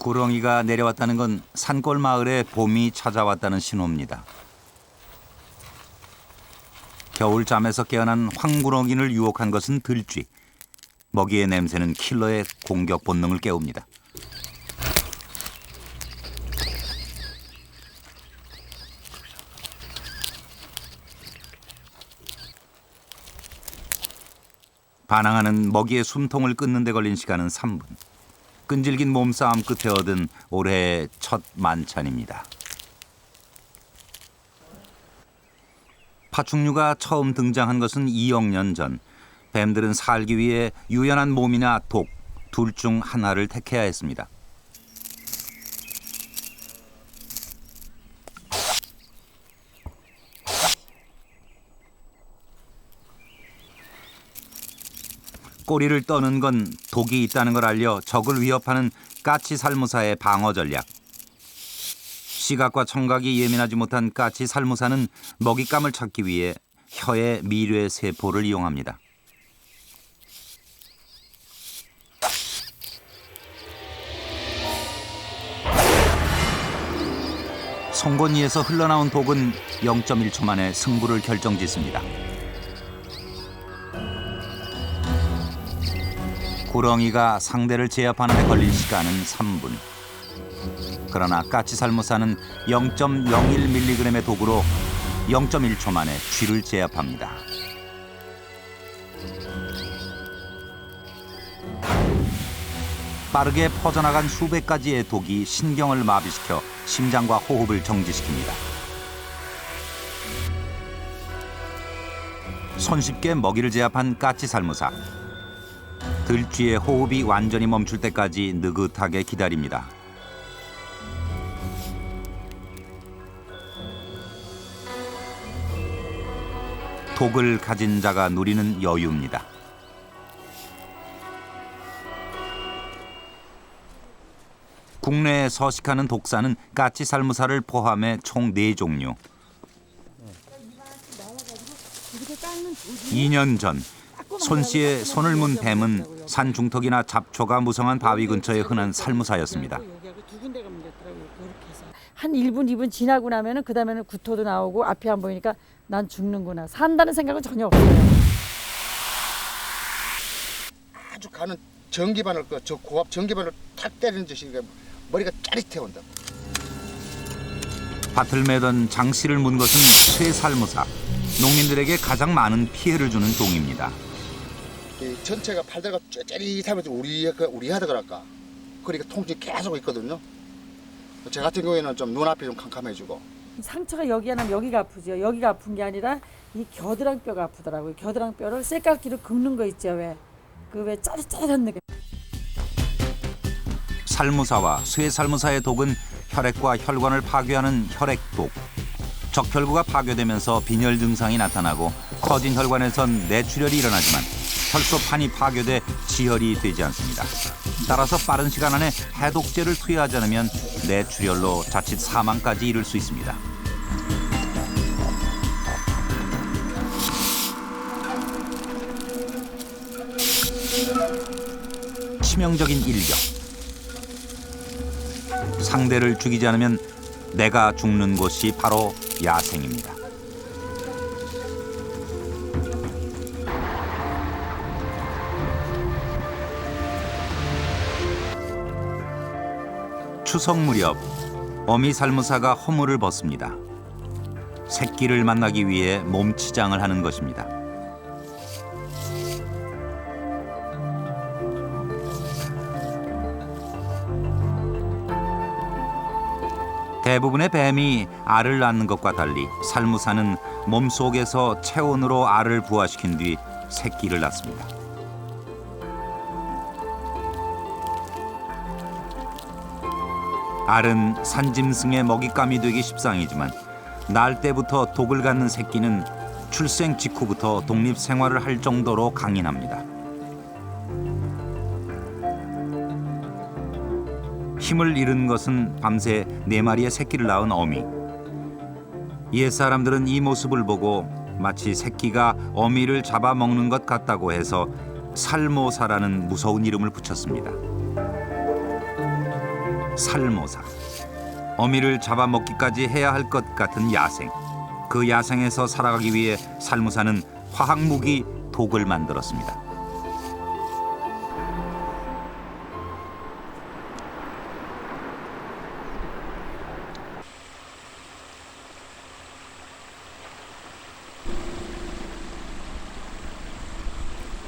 구렁이가 내려왔다는 건 산골 마을에 봄이 찾아왔다는 신호입니다. 겨울잠에서 깨어난 황구렁이를 유혹한 것은 들쥐. 먹이의 냄새는 킬러의 공격 본능을 깨웁니다. 반항하는 먹이의 숨통을 끊는 데 걸린 시간은 3분. 끈질긴 몸싸움 끝에 얻은 올해의 첫 만찬입니다. 파충류가 처음 등장한 것은 2억 년 전. 뱀들은 살기 위해 유연한 몸이나 독, 둘 중 하나를 택해야 했습니다. 꼬리를 떠는 건 독이 있다는 걸 알려 적을 위협하는 까치살무사의 방어 전략. 시각과 청각이 예민하지 못한 까치살무사는 먹잇감을 찾기 위해 혀의 미뢰 세포를 이용합니다. 송곳니에서 흘러나온 독은 0.1초 만에 승부를 결정짓습니다. 구렁이가 상대를 제압하는 데 걸린 시간은 3분. 그러나 까치살무사는 0.01mg의 독으로 0.1초 만에 쥐를 제압합니다. 빠르게 퍼져나간 수백 가지의 독이 신경을 마비시켜 심장과 호흡을 정지시킵니다. 손쉽게 먹이를 제압한 까치살무사. 들쥐의 호흡이 완전히 멈출 때까지 느긋하게 기다립니다. 독을 가진 자가 누리는 여유입니다. 국내에 서식하는 독사는 까치살무사를 포함해 총 4종류. 2년 전 손 씨의 손을 문 뱀은 산 중턱이나 잡초가 무성한 바위 근처에 흔한 살무사였습니다. 한 1분, 2분 지나고 나면은 그다음에는 구토도 나오고 앞이 안 보이니까 난 죽는구나. 산다는 생각은 전혀 없어요. 아주 가는 전기바늘 저 고압 전기바늘 탁 때리는 듯이 머리가 짜릿해 온다. 밭을 매던 장씨를 문 것은 쇠살무사. 농민들에게 가장 많은 피해를 주는 동입니다. 이 전체가 팔다가 쪼짜릿하면서 우리 하다 그럴까. 그러니까 통증이 계속 있거든요. 제 같은 경우에는 좀 눈앞이 좀 캄캄해지고. 상처가 여기가 나면 여기가 아프죠. 여기가 아픈 게 아니라 이 겨드랑이뼈가 아프더라고요. 겨드랑이뼈를 쇠깎이로 긁는 거 있죠. 왜 짜릿짜릿한 느낌. 살무사와 쇠살무사의 독은 혈액과 혈관을 파괴하는 혈액독. 적혈구가 파괴되면서 빈혈 증상이 나타나고 커진 혈관에선 뇌출혈이 일어나지만 혈소판이 파괴돼 지혈이 되지 않습니다. 따라서 빠른 시간 안에 해독제를 투여하지 않으면 뇌출혈로 자칫 사망까지 이를 수 있습니다. 치명적인 일격. 상대를 죽이지 않으면 내가 죽는 곳이 바로 야생입니다. 추석 무렵 어미살무사가 허물을 벗습니다. 새끼를 만나기 위해 몸치장을 하는 것입니다. 대부분의 뱀이 알을 낳는 것과 달리 살무사는 몸속에서 체온으로 알을 부화시킨 뒤 새끼를 낳습니다. 알은 산짐승의 먹잇감이 되기 십상이지만 날 때부터 독을 갖는 새끼는 출생 직후부터 독립 생활을 할 정도로 강인합니다. 힘을 잃은 것은 밤새 4마리의 새끼를 낳은 어미. 옛 사람들은 이 모습을 보고 마치 새끼가 어미를 잡아먹는 것 같다고 해서 살모사라는 무서운 이름을 붙였습니다. 살모사. 어미를 잡아먹기까지 해야 할 것 같은 야생. 그 야생에서 살아가기 위해 살모사는 화학무기 독을 만들었습니다.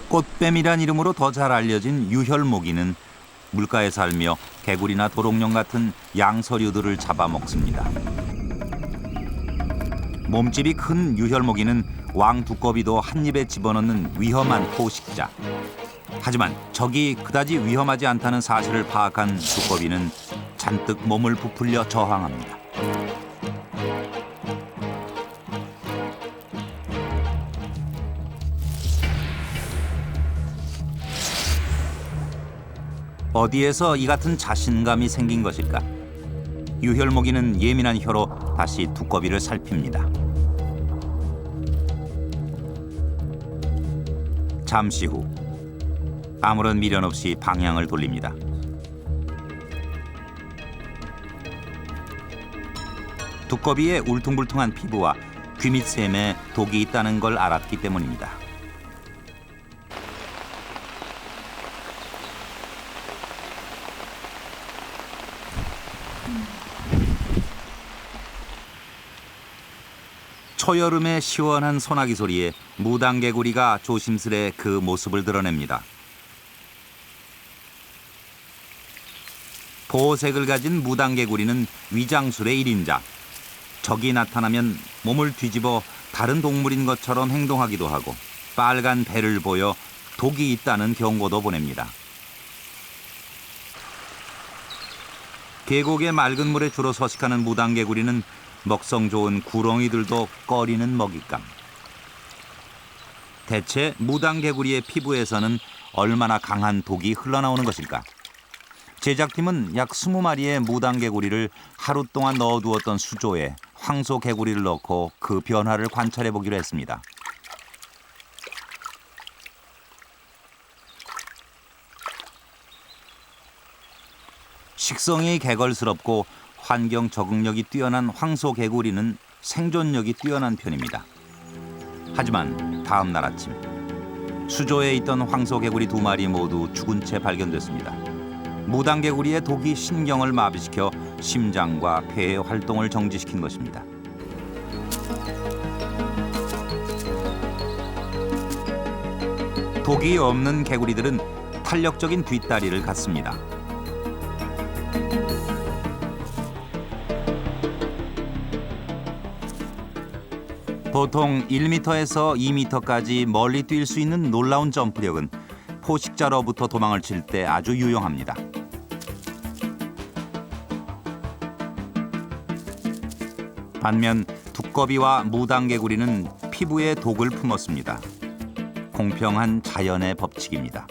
꽃뱀이란 이름으로 더 잘 알려진 유혈모기는 물가에 살며 개구리나 도롱뇽 같은 양서류들을 잡아먹습니다. 몸집이 큰 유혈모기는 왕두꺼비도 한 입에 집어넣는 위험한 포식자. 하지만 적이 그다지 위험하지 않다는 사실을 파악한 두꺼비는 잔뜩 몸을 부풀려 저항합니다. 어디에서 이 같은 자신감이 생긴 것일까? 유혈모기는 예민한 혀로 다시 두꺼비를 살핍니다. 잠시 후 아무런 미련 없이 방향을 돌립니다. 두꺼비의 울퉁불퉁한 피부와 귀밑샘에 독이 있다는 걸 알았기 때문입니다. 초여름의 시원한 소나기 소리에 무당개구리가 조심스레 그 모습을 드러냅니다. 보호색을 가진 무당개구리는 위장술의 1인자. 적이 나타나면 몸을 뒤집어 다른 동물인 것처럼 행동하기도 하고 빨간 배를 보여 독이 있다는 경고도 보냅니다. 계곡의 맑은 물에 주로 서식하는 무당개구리는 먹성 좋은 구렁이들도 꺼리는 먹잇감. 대체 무당개구리의 피부에서는 얼마나 강한 독이 흘러나오는 것일까? 제작팀은 약 20마리의 무당개구리를 하루 동안 넣어두었던 수조에 황소개구리를 넣고 그 변화를 관찰해 보기로 했습니다. 식성이 개걸스럽고 환경 적응력이 뛰어난 황소개구리는 생존력이 뛰어난 편입니다. 하지만 다음 날 아침 수조에 있던 황소개구리 2마리 모두 죽은 채 발견됐습니다. 무당개구리의 독이 신경을 마비시켜 심장과 폐의 활동을 정지시킨 것입니다. 독이 없는 개구리들은 탄력적인 뒷다리를 갖습니다. 보통 1m에서 2m까지 멀리 뛸 수 있는 놀라운 점프력은 포식자로부터 도망을 칠 때 아주 유용합니다. 반면 두꺼비와 무당개구리는 피부에 독을 품었습니다. 공평한 자연의 법칙입니다.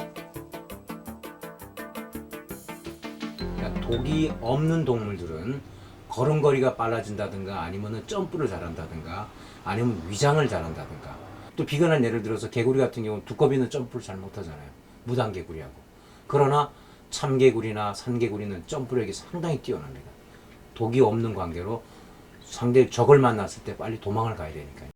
독이 없는 동물들은 걸음걸이가 빨라진다든가 아니면 점프를 잘한다든가 아니면 위장을 잘한다든가 또 비근한 예를 들어서 개구리 같은 경우는 두꺼비는 점프를 잘 못하잖아요. 무당개구리하고. 그러나 참개구리나 산개구리는 점프력이 상당히 뛰어납니다. 독이 없는 관계로 상대 적을 만났을 때 빨리 도망을 가야 되니까요.